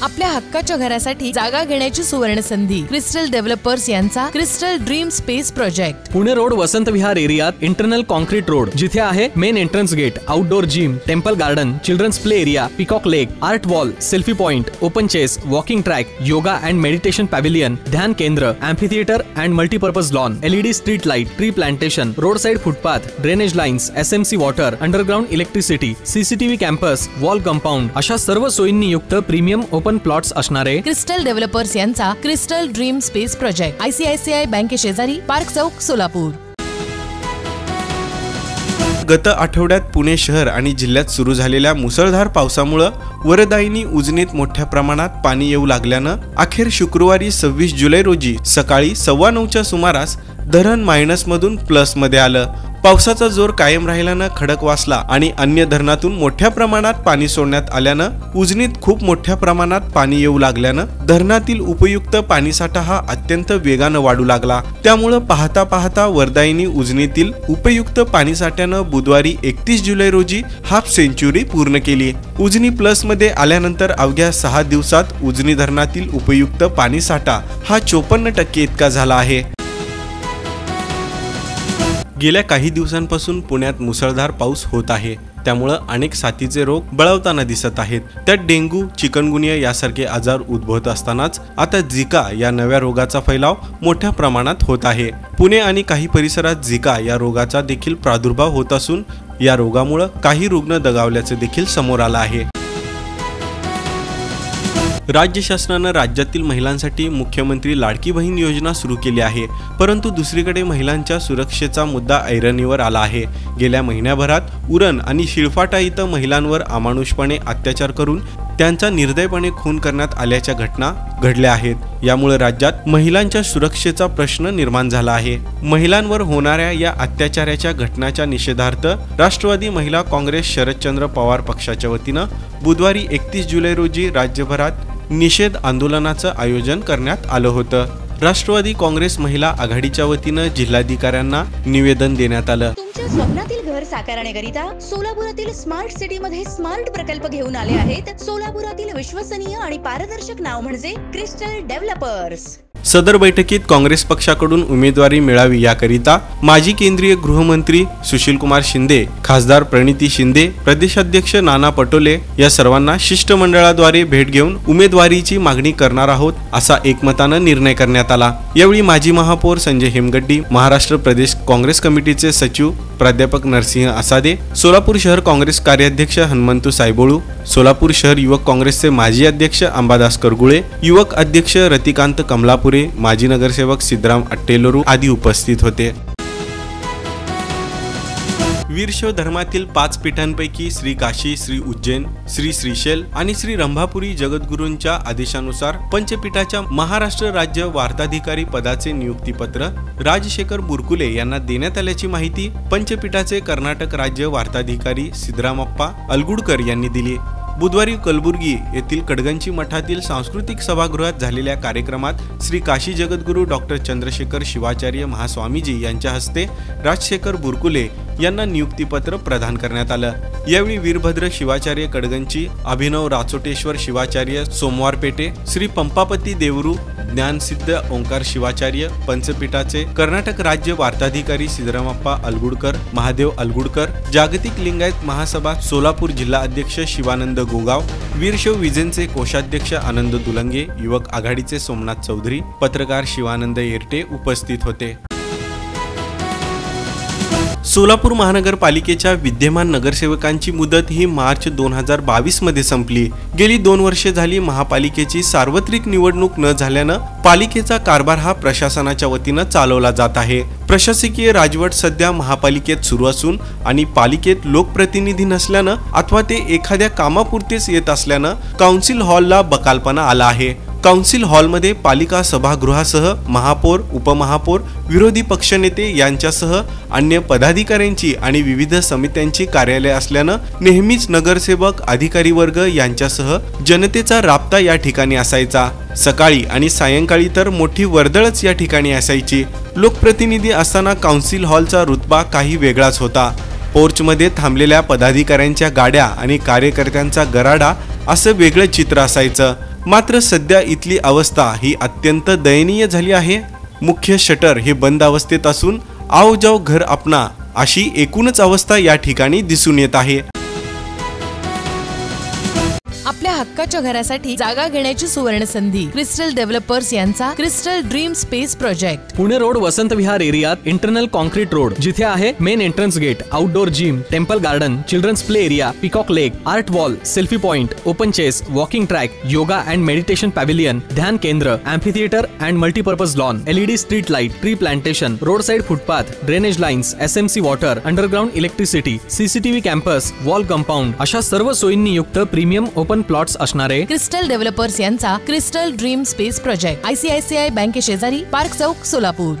आपल्या हक्काच्या घरासाठी जागा घेण्याची सुवर्ण संधी। क्रिस्टल डेव्हलपर्स यांचा crystal dream space project. Pune road Vasant Vihar एरियात इंटरनल कॉन्क्रीट रोड, जिथे आहे main entrance gate, outdoor gym, temple garden, children's play area, peacock lake, art wall, selfie point, open chess, walking track, yoga and meditation pavilion, ध्यान केंद्र, amphitheatre and multipurpose lawn, LED street light, tree plantation, road side footpath, drainage lines, SMC water, underground electricity, CCTV campus, wall compound अशा सर्व सोयींनी युक्त premium open plots असणारे crystal developers यांचा crystal dream space project, ICICI बँके शेजारी, park चौक, सोलापूर। गत आठवड्यात पुणे शहर आणि जिल्ह्यात सुरू झालेल्या मुसळधार पावसामुळे वरदायिनी उजनीत मोठ्या प्रमाणात पाणी येऊ लागल्यानं अखेर शुक्रवारी 26 जुलै रोजी सकाळी 9:15च्या सुमारास धरण मायनस मधून प्लस मध्ये आलं। पावसाचा जोर कायम राहिल्यानं खडकवासला आणि अन्य धरणातून मोठ्या प्रमाणात पाणी सोडण्यात आल्यानं उजनीत खूप मोठ्या प्रमाणात पाणी येऊ लागल्यानं धरणातील उपयुक्त पाणीसाठा हा अत्यंत वेगानं वाढू लागला। त्यामुळे पाहता पाहता वरदायिनी उजनीतील उपयुक्त पाणीसाठ्यानं बुधवारी 31 जुलै रोजी हाफ सेंचुरी पूर्ण केली। उजनी प्लस मध्ये आल्यानंतर अवघ्या 6 दिवसात उजनी धरणातील उपयुक्त पाणीसाठा हा 54% इतका झाला आहे। गेल्या काही दिवसांपासून पुण्यात मुसळधार पाऊस होत आहे, त्यामुळे अनेक साथीचे रोग बळावताना दिसत आहेत। त्यात डेंग्यू, चिकनगुनिया यासारखे आजार उद्भवत असतानाच आता झिका या नव्या रोगाचा फैलाव मोठ्या प्रमाणात होत आहे। पुणे आणि काही परिसरात झिका या रोगाचा देखील प्रादुर्भाव होत असून या रोगामुळे काही रुग्ण दगावल्याचे देखील समोर आलं आहे। राज्य शासनानं राज्यातील महिलांसाठी मुख्यमंत्री लाडकी बहीण योजना सुरू केली आहे, परंतु दुसरीकडे महिलांच्या सुरक्षेचा मुद्दा ऐरणीवर आला आहे। गेल्या महिन्याभरात उरण आणि शिळफाटा इथं महिलांवर अमानुषपणे अत्याचार करून त्यांचा निर्दयपणे खून करण्यात आल्याच्या घटना घडल्या आहेत। यामुळे राज्यात महिलांच्या सुरक्षेचा प्रश्न निर्माण झाला आहे। महिलांवर होणाऱ्या या अत्याचाराच्या घटनाच्या निषेधार्थ राष्ट्रवादी महिला काँग्रेस शरदचंद्र पवार पक्षाच्या वतीनं बुधवारी 31 जुलै रोजी राज्यभरात निषेध आंदोलनाचं आयोजन करण्यात आलं होतं। राष्ट्रवादी काँग्रेस महिला आघाडीच्या वतीनं जिल्हाधिकाऱ्यांना निवेदन देण्यात आलं। तुमच्या स्वप्नातील घर साकारण्याकरिता सोलापुरातील स्मार्ट सिटी मध्ये स्मार्ट प्रकल्प घेऊन आले आहेत। सोलापुरातील विश्वसनीय आणि पारदर्शक नाव म्हणजे क्रिस्टल डेव्हलपर्स। सदर बैठकीत काँग्रेस पक्षाकडून उमेदवारी मिळावी याकरिता माजी केंद्रीय गृहमंत्री सुशीलकुमार शिंदे, खासदार प्रणिती शिंदे, प्रदेशाध्यक्ष नाना पटोले या सर्वांना शिष्टमंडळाद्वारे भेट घेऊन उमेदवारीची मागणी करणार आहोत असा एकमतानं निर्णय करण्यात आला। यावेळी माजी महापौर संजय हेमगड्डी, महाराष्ट्र प्रदेश काँग्रेस कमिटीचे सचिव प्राध्यापक नरसिंह आसादे, सोलापूर शहर काँग्रेस कार्याध्यक्ष हनुमंतू सायबोळू, सोलापूर शहर युवक काँग्रेसचे माजी अध्यक्ष अंबादास करगुळे, युवक अध्यक्ष रतिकांत कमलापुरे, माजी नगरसेवक सिद्धराम अट्टेलोरू आदी उपस्थित होते। वीरशैव धर्मातील 5 पीठांपैकी श्री काशी, श्री उज्जैन, श्री श्रीशैल आणि श्री रंभापुरी जगद्गुरूंच्या आदेशानुसार पंचपीठाच्या महाराष्ट्र राज्य वार्ताधिकारी पदाचे नियुक्तीपत्र राजशेखर बुरकुले यांना देण्यात आल्याची माहिती पंचपीठाचे कर्नाटक राज्य वार्ताधिकारी सिद्धरामप्पा अलगुडकर यांनी दिली। बुधवारी कलबुर्गी येथील कडगंची मठातील सांस्कृतिक सभागृहात झालेल्या कार्यक्रमात श्री काशी जगद्गुरू डॉक्टर चंद्रशेखर शिवाचार्य महास्वामीजी यांच्या हस्ते राजशेखर बुरकुले यांना नियुक्तीपत्र प्रदान करण्यात आलं। यावेळी वीरभद्र शिवाचार्य कडगंची, अभिनव राचोटेश्वर शिवाचार्य सोमवारपेटे, श्री पंपापती देवरू, ज्ञानसिद्ध ओंकार शिवाचार्य, पंचपीठाचे कर्नाटक राज्य वार्ताधिकारी सिद्धरामप्पा अलगुडकर, महादेव अलगुडकर, जागतिक लिंगायत महासभा सोलापूर जिल्हा अध्यक्ष शिवानंद गोगाव, वीरशैव विजेंचे कोषाध्यक्ष आनंद दुलंगे, युवक आघाडीचे सोमनाथ चौधरी, पत्रकार शिवानंद येरटे उपस्थित होते। सोलापूर महानगरपालिकेच्या विद्यमान नगरसेवकांची मुदत ही मार्च 2022 मध्ये संपली। गेली 2 वर्षे झाली महापालिकेची सार्वत्रिक निवडणूक न झाल्यानं पालिकेचा कारभार हा प्रशासनाच्या वतीनं चालवला जात आहे। प्रशासकीय राजवट सध्या महापालिकेत सुरू असून आणि पालिकेत लोकप्रतिनिधी नसल्यानं अथवा ते एखाद्या कामापुरतेच येत असल्यानं काउन्सिल हॉलला बकालपणा आला आहे। काउन्सिल हॉलमध्ये पालिका सभागृहासह महापौर, उपमहापौर, विरोधी पक्षनेते यांच्यासह अन्य पदाधिकाऱ्यांची आणि विविध समित्यांची कार्यालय असल्यानं नेहमीच नगरसेवक, अधिकारी वर्ग यांच्यासह जनतेचा राबता या ठिकाणी असायचा। सकाळी आणि सायंकाळी तर मोठी वर्दळच या ठिकाणी असायची। लोकप्रतिनिधी असताना काउन्सिल हॉलचा रुतबा काही वेगळाच होता। पोर्चमध्ये थांबलेल्या पदाधिकाऱ्यांच्या गाड्या आणि कार्यकर्त्यांचा गराडा असं वेगळं चित्र असायचं। मात्र सध्या इथली अवस्था ही अत्यंत दयनीय झाली आहे। मुख्य शटर हे बंद अवस्थेत असून आओ जाओ घर अपना अशी एकूणच अवस्था या ठिकाणी दिसून येत आहे। आपल्या हक्काच्या घरासाठी जागा घेण्याची सुवर्ण संधी क्रिस्टल डेव्हलपर्स यांचा crystal dream space project. Pune road Vasant Vihar एरियात इंटरनल कॉन्क्रीट रोड, जिथे आहे main entrance gate, outdoor gym, temple garden, children's play area, peacock lake, art wall, selfie point, open chess, walking track, yoga and meditation pavilion, ध्यान केंद्र, amphitheatre and multipurpose lawn, LED street light, tree plantation, road side footpath, drainage lines, SMC water, underground electricity, CCTV campus, wall compound अशा सर्व सोयींनी युक्त premium open plots असणारे crystal developers यांचा crystal dream space project ICICI बँके शेजारी, park चौक, सोलापूर।